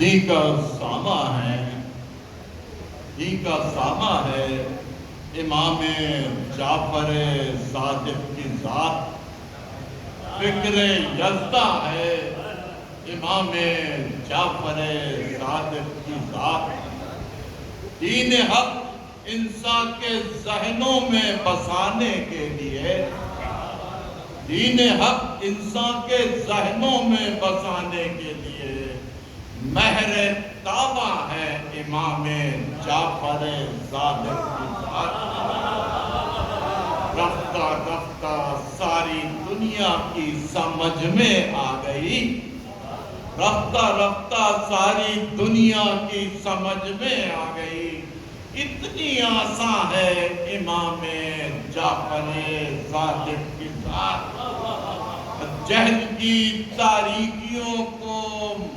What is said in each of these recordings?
دی کا سامہ ہے، دی کا سامہ ہے امام جعفر صادق کی ذات، فکر یزدہ ہے امام جعفر صادق کی ذات۔ دین حق انسان کے ذہنوں میں بسانے کے لیے، دین حق انسان کے ذہنوں میں بسانے کے لیے مہر طابع ہے امام جعفر صادق کی ذات۔ رفتہ رفتہ ساری دنیا کی سمجھ میں آ گئی، رفتہ رفتہ ساری دنیا کی سمجھ میں آ گئی، اتنی آسان ہے امام جعفر صادق کی ذات۔ جہل کی تاریکیوں کو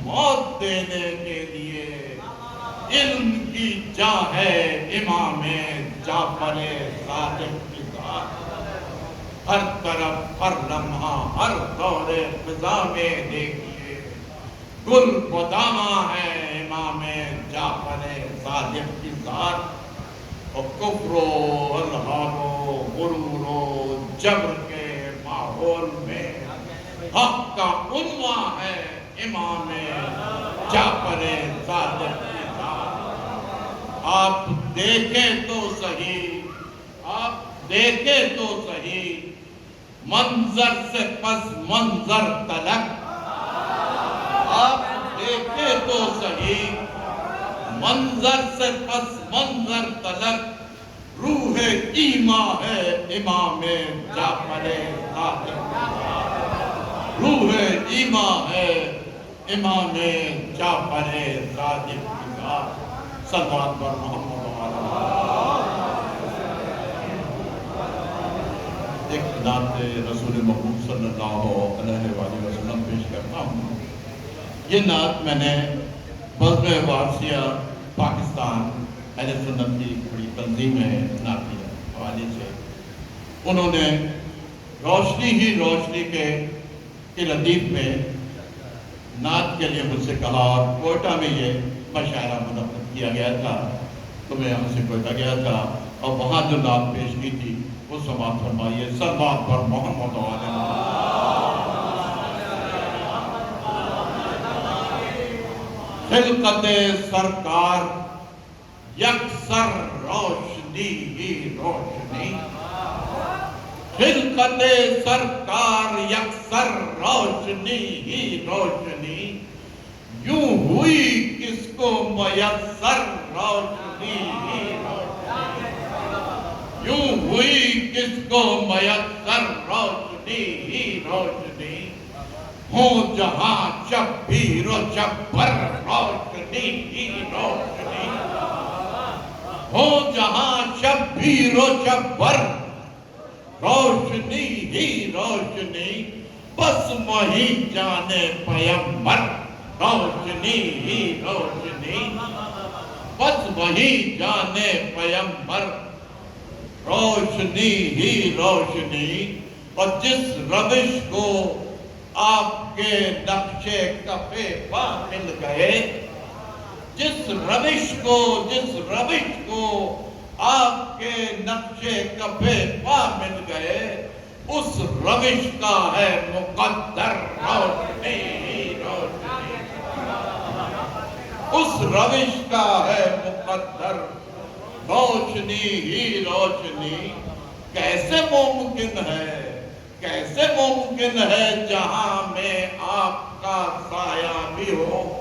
موت دینے کے لیے علم کی جاں ہے امام جعفر صادق کی ذات۔ ہر طرف ہر لمحہ ہر دور فضا میں دیکھیے گل بدامہ ہے امام جعفر صادق کی ذات۔ اور کفر و الحاد و غرور و جبر کے ماحول میں حق کا عنوان ہے امام جعفر صادق کی ذات۔ آپ دیکھیں تو صحیح، آپ دیکھیں تو صحیح، منظر سے پس منظر تلک، آپ دیکھیں تو صحیح، منظر سے پس منظر تلک، روح ایمان ہے امام جعفر صادق کی ذات۔ روح ایمان ہے امام جعفر صادق کی ذات۔ صلوات پر محمد ایک نعت رسول محمود صلی اللہ علیہ وآلہ وسلم پیش کرتا ہوں۔ یہ نعت میں نے بزم وارثیہ پاکستان اہل سنت کی بڑی تنظیم ہے نعتی حوالے سے، انہوں نے روشنی ہی روشنی کے لطیف میں نعت کے لیے مجھ سے کہا، اور کوئٹہ میں یہ مشاعرہ منعقد کیا گیا تھا، تو میں یہاں سے کوئٹہ گیا تھا اور وہاں جو نعت پیش کی تھی وہ سماعت فرمائیے۔ صلوات پر محمد خلقت سرکار یکسر روشنی ہی روشنی، خلقت سرکار یکسر روشنی ہی روشنی، یوں ہوئی کس کو میسر روشنی ہی روشنی، یوں ہوئی کس کو میسر روشنی ہی روشنی، ہوں جہاں شبیر و جبر روشنی ہی روشنی، ہوں جہاں شبیر و جبر روشنی ہی روشنی، بس وہیں جانے پیمبر روشنی ہی روشنی، بس وہیں جانے پیمبر روشنی ہی روشنی۔ اور جس روش کو آپ کے نقش کفِ پا مل گئے، جس روش کو آپ کے نقش کفِ پا مل گئے، اس روش کا ہے مقدر روشنی ہی روشنی، اس روش کا ہے مقدر روشنی ہی روشنی۔ کیسے ممکن ہے، کیسے ممکن ہے جہاں میں آپ کا سایہ بھی ہو،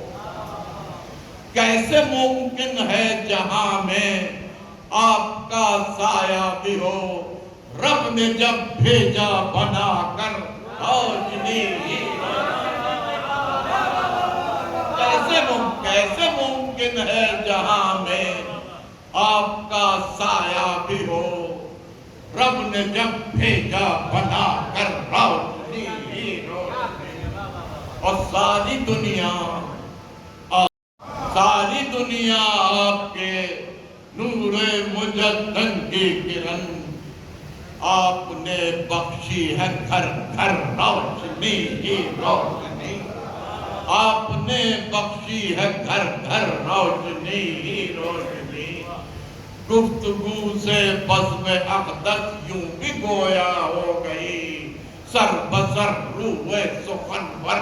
کیسے ممکن ہے جہاں میں آپ کا سایہ بھی ہو، رب نے جب بھیجا بنا کر روشنی ہی کیسے ممکن ہے جہاں میں آپ کا سایہ بھی ہو، رب نے جب بھیجا بنا کر روشنی ہی روشنی۔ اور ساری دنیا آپ کے نور مجدد کی کرن، آپ نے بخشی ہے گھر گھر روشنی ہی روشنی، آپ نے بخشی ہے گھر گھر روشنی ہی روشنی گفتگو سے بزم اقدس یوں بھی گویا ہو گئی سر بسر روح سخنور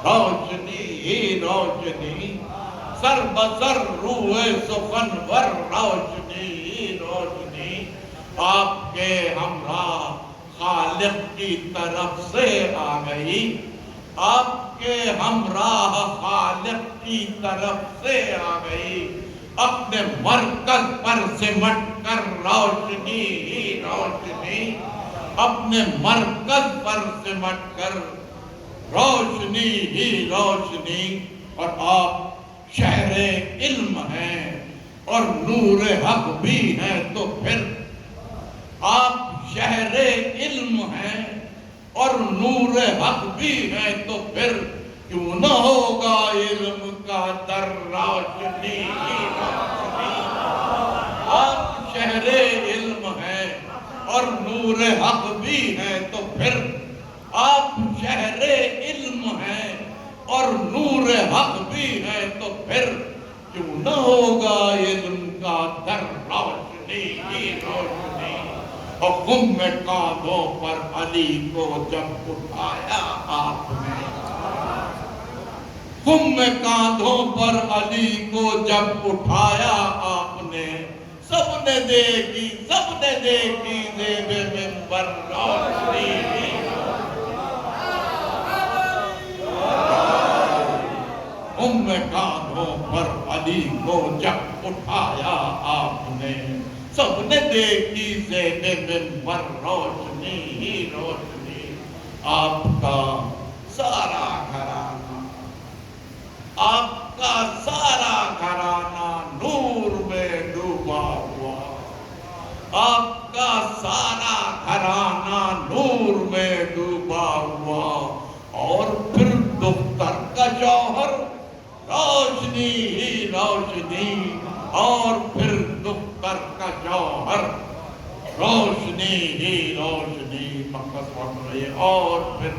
روشنی ہی روشنی سر بسر روح سخنور روشنی ہی روشنی آپ کے ہمراہ خالق کی طرف سے آ گئی آپ کے ہمراہ خالق کی طرف سے آ گئی اپنے مرکز پر سمٹ کر روشنی ہی روشنی اپنے مرکز پر سمٹ کر روشنی ہی روشنی اور آپ شہر علم ہیں اور نور حق بھی ہیں تو پھر آپ شہر علم ہیں اور نور حق بھی ہیں تو پھر کیوں نہ ہوگا علم کا در روشنی ہی روشنی آپ شہر علم ہیں اور نور حق بھی ہیں تو پھر آپ شہر علم ہیں اور نور حق بھی ہیں تو پھر کیوں نہ ہوگا علم کا در روشنی ہی روشنی اور غم کاندھوں پر علی کو جب اٹھایا آپ نے غم کاندھوں پر علی کو جب اٹھایا آپ نے سب نے دیکھی زیب منبر روشنی ہی غم کاندھوں پر علی کو جب اٹھایا آپ نے سب نے دیکھی زیب منبر روشنی ہی روشنی آپ کا سارا گھرانہ آپ کا سارا گھرانہ نور میں ڈوبا ہوا آپ کا سارا گھرانہ نور میں ڈوبا ہوا اور پھر دختر کا جوہر روشنی ہی روشنی اور پھر دختر کا جوہر روشنی ہی روشنی مقصد پڑھ رہی اور پھر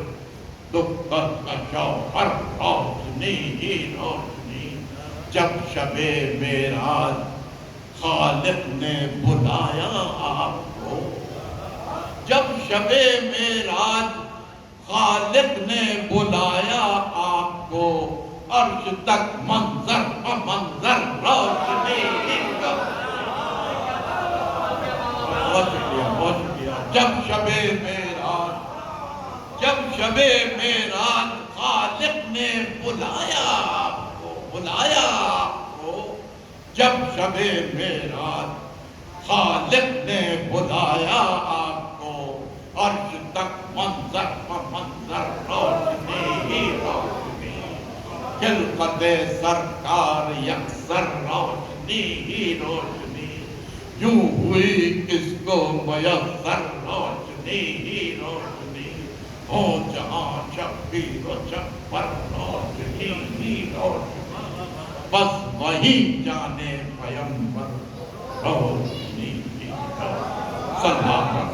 دختر کا جوہر روشنی ہی روشنی جب شب معراج خالق نے بلایا آپ کو جب شب معراج خالق نے بلایا آپ کو عرش تک منظر منظر روشنی بہت شکریہ جب شب معراج خالق نے بلایا آپ کو جب شب معراج خالق نے بلایا آپ کو عرش تک منظر منظر روشنی ہی روشنی خلقت سرکار یکسر روشنی ہی روشنی یوں ہوئی کس کو میسر روشنی ہی روشنی ہو جہاں شبیر و جبر روشنی ہی روشنی بس وہی جانے پیمبر روشنی ہی روشنی